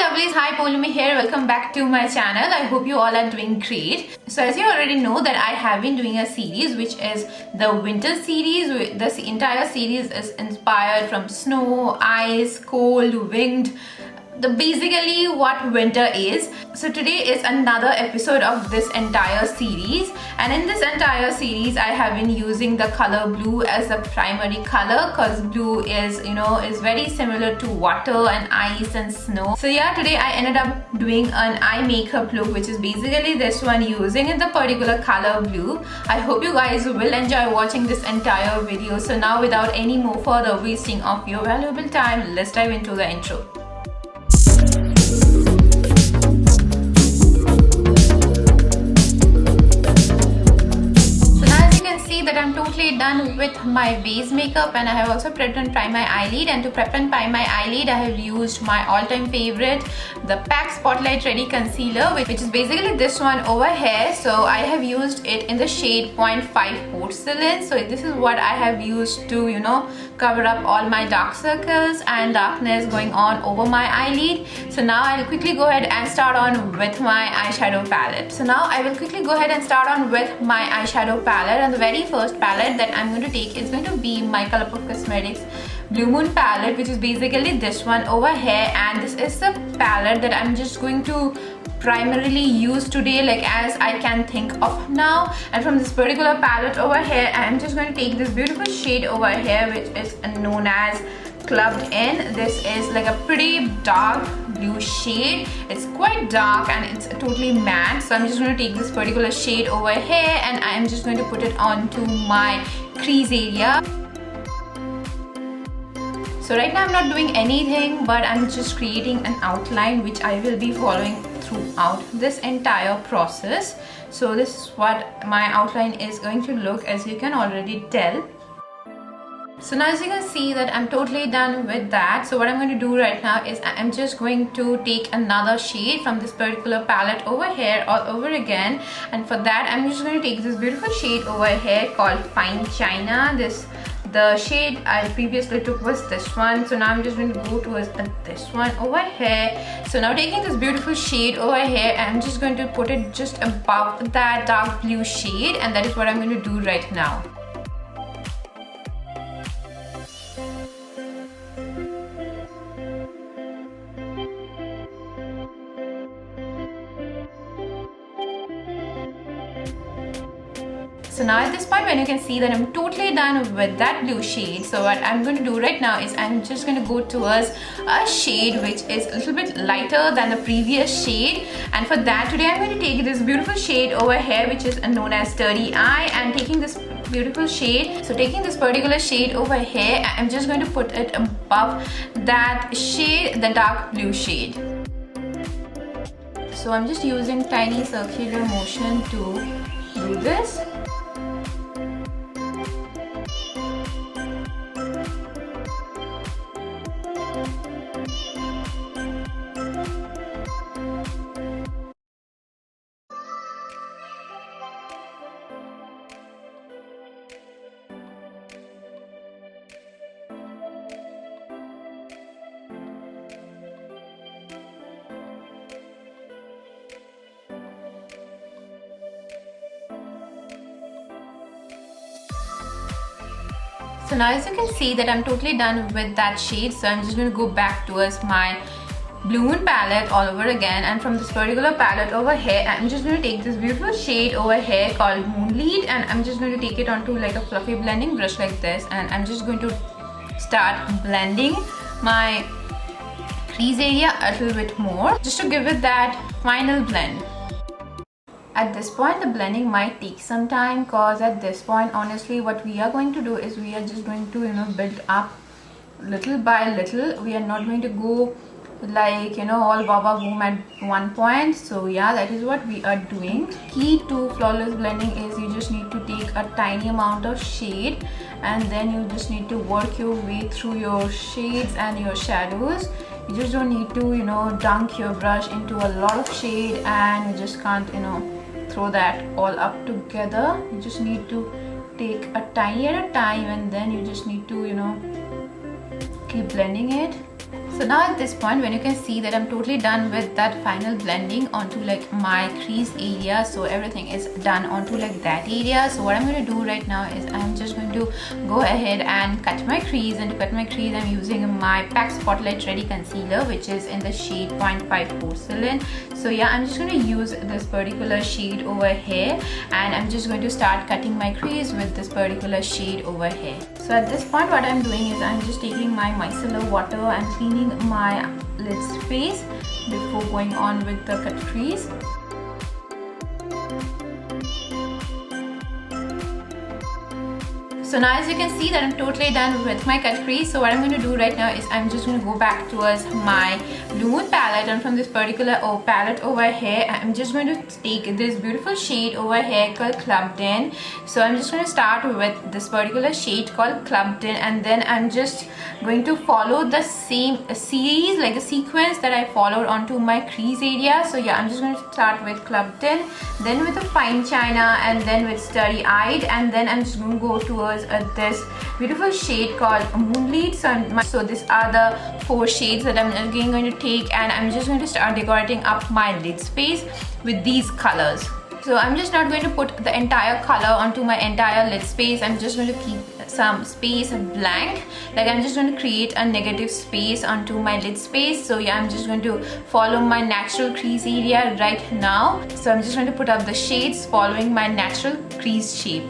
lovelies, hi Poulumi here. Welcome back to my channel. I hope you all are doing great. So as you already know that I have been doing a series which is the winter series. This entire series is inspired from snow, ice, cold, wind, basically what winter is. So today is another episode of this entire series, and in this entire series I have been using the color blue as the primary color because blue is very similar to water and ice and snow. So yeah, today I ended up doing an eye makeup look which is basically this one using the particular color blue. I hope you guys will enjoy watching this entire video. So now without any more further wasting of your valuable time, let's dive into the intro. I'm totally done with my base makeup, and I have also prepped and primed my eyelid. And to prep and prime my eyelid, I have used my all-time favorite, the PAC Spotlight Ready Concealer, which is basically this one over here. So I have used it in the shade 0.5 Porcelain. So this is what I have used to cover up all my dark circles and darkness going on over my eyelid. So now I'll quickly go ahead and start on with my eyeshadow palette. So now I will quickly go ahead and start on with my eyeshadow palette, and the very first palette that I'm going to take is going to be my Colourpop Cosmetics Blue Moon palette, which is basically this one over here. And this is the palette that I'm just going to primarily use today, like as I can think of now. And from this particular palette over here, I'm just going to take this beautiful shade over here which is known as Clubbed In. This is like a pretty dark blue shade. It's quite dark and it's totally matte. So I'm just going to take this particular shade over here and I'm just going to put it onto my crease area. So right now I'm not doing anything, but I'm just creating an outline which I will be following throughout this entire process. So this is what my outline is going to look, as you can already tell. So now as you can see that I'm totally done with that. So what I'm going to do right now is I'm just going to take another shade from this particular palette over here all over again. And for that I'm just going to take this beautiful shade over here called Fine China. The shade I previously took was this one. So now I'm just going to go towards this one over here. So now taking this beautiful shade over here, I'm just going to put it just above that dark blue shade, and that is what I'm going to do right now. So now at this point, when you can see that I'm totally done with that blue shade, so what I'm going to do right now is I'm just going to go towards a shade which is a little bit lighter than the previous shade. And for that today I'm going to take this beautiful shade over here which is known as Dirty Eye, and taking this beautiful shade, so taking this particular shade over here, I'm just going to put it above that shade, the dark blue shade. So I'm just using tiny circular motion to do this. So now as you can see that I'm totally done with that shade, so I'm just going to go back towards my Blue Moon palette all over again, and from this particular palette over here I'm just going to take this beautiful shade over here called Moonlight, and I'm just going to take it onto like a fluffy blending brush like this, and I'm just going to start blending my crease area a little bit more just to give it that final blend. At this point the blending might take some time, because at this point honestly what we are going to do is we are just going to build up little by little. We are not going to go like all baba boom at one point. So yeah, that is what we are doing. Key to flawless blending is you just need to take a tiny amount of shade, and then you just need to work your way through your shades and your shadows. You just don't need to dunk your brush into a lot of shade, and you just can't throw that all up together. You just need to take a tiny at a time, and then you just need to keep blending it. So now at this point, when you can see that I'm totally done with that final blending onto like my crease area, so everything is done onto like that area. So what I'm going to do right now is I'm just going to go ahead and cut my crease, and to cut my crease I'm using my PAC Spotlight Ready Concealer, which is in the shade 0.5 Porcelain. So yeah, I'm just going to use this particular shade over here, and I'm just going to start cutting my crease with this particular shade over here. So at this point what I'm doing is I'm just taking my micellar water and cleaning my lid space before going on with the cut crease. So now as you can see that I'm totally done with my cut crease. So what I'm going to do right now is I'm just going to go back towards my Blue Moon palette, and from this particular palette over here I'm just going to take this beautiful shade over here called Clubbed In. So I'm just going to start with this particular shade called Clubbed In, and then I'm just going to follow the same series, like the sequence that I followed onto my crease area. So yeah, I'm just going to start with Clubbed In, then with a Fine China, and then with Starry Eyed, and then I'm just going to go towards this beautiful shade called Moonlit. So these are the 4 shades that I'm again going to take, and I'm just going to start decorating up my lid space with these colors. So I'm just not going to put the entire color onto my entire lid space. I'm just going to keep some space blank, like I'm just going to create a negative space onto my lid space. So yeah, I'm just going to follow my natural crease area right now. So I'm just going to put up the shades following my natural crease shape.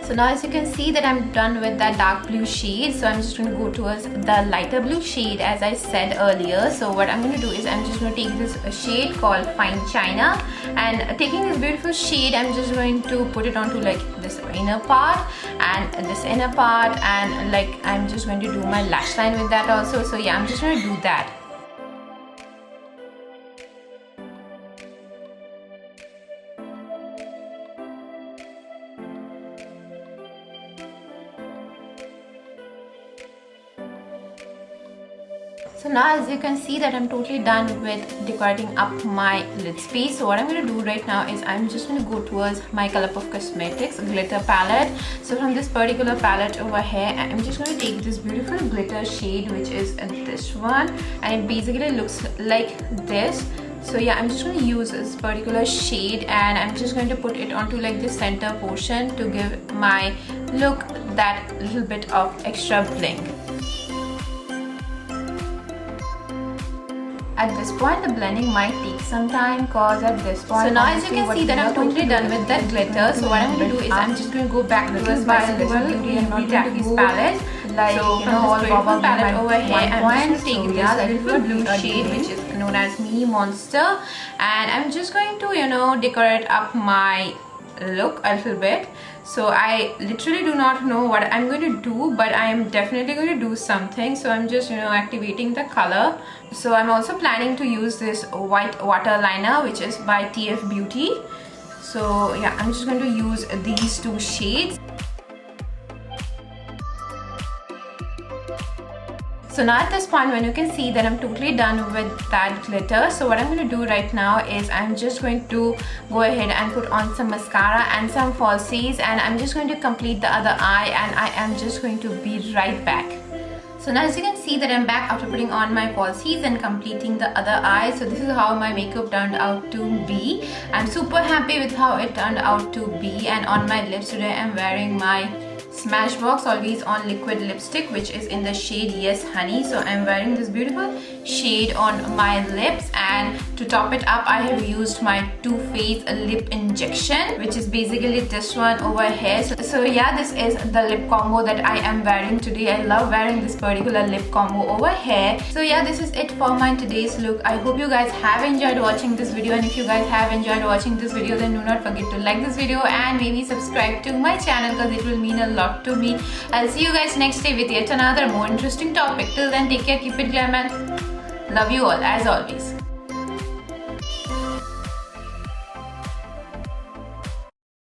So now as you can see that I'm done with that dark blue shade, so I'm just going to go towards the lighter blue shade as I said earlier. So what I'm going to do is I'm just going to take this shade called Fine China, and taking this beautiful shade I'm just going to put it onto like this inner part and this inner part, and like I'm just going to do my lash line with that also. So yeah, I'm just going to do that. So now as you can see that I'm totally done with decorating up my lid space. So what I'm going to do right now is I'm just going to go towards my Colourpop Cosmetics glitter palette. So from this particular palette over here I'm just going to take this beautiful glitter shade, which is this one, and it basically looks like this. So yeah, I'm just going to use this particular shade and I'm just going to put it onto like the center portion to give my look that little bit of extra bling. At this point the blending might take some time, cause at this point, so now as you can see that I'm totally done with that glitter. So what I'm going to do is I'm just going to go back towards my Beauty and Taffy's palette. Like, so you know, all beautiful palette over here, I'm just going to take this beautiful blue shade which is known as Me Monster, and I'm just going to, you know, decorate up my look a little bit. So I literally do not know what I'm going to do, but I am definitely going to do something. So I'm just, you know, activating the color. So I'm also planning to use this white water liner which is by TF Beauty. So yeah, I'm just going to use these 2 shades. So now at this point, when you can see that I'm totally done with that glitter, so what I'm going to do right now is I'm just going to go ahead and put on some mascara and some falsies, and I'm just going to complete the other eye, and I am just going to be right back. So now as you can see that I'm back after putting on my falsies and completing the other eye. So this is how my makeup turned out to be. I'm super happy with how it turned out to be, and on my lips today I'm wearing my Smashbox Always On Liquid Lipstick, which is in the shade Yes Honey. So I'm wearing this beautiful shade on my lips, and to top it up I have used my Too Faced lip injection, which is basically this one over here. So yeah, this is the lip combo that I am wearing today. I love wearing this particular lip combo over here. So yeah, this is it for my today's look. I hope you guys have enjoyed watching this video, and if you guys have enjoyed watching this video, then do not forget to like this video and maybe subscribe to my channel, because it will mean a lot to me. I'll see you guys next day with yet another more interesting topic. Till then, take care, keep it glam, and love you all as always.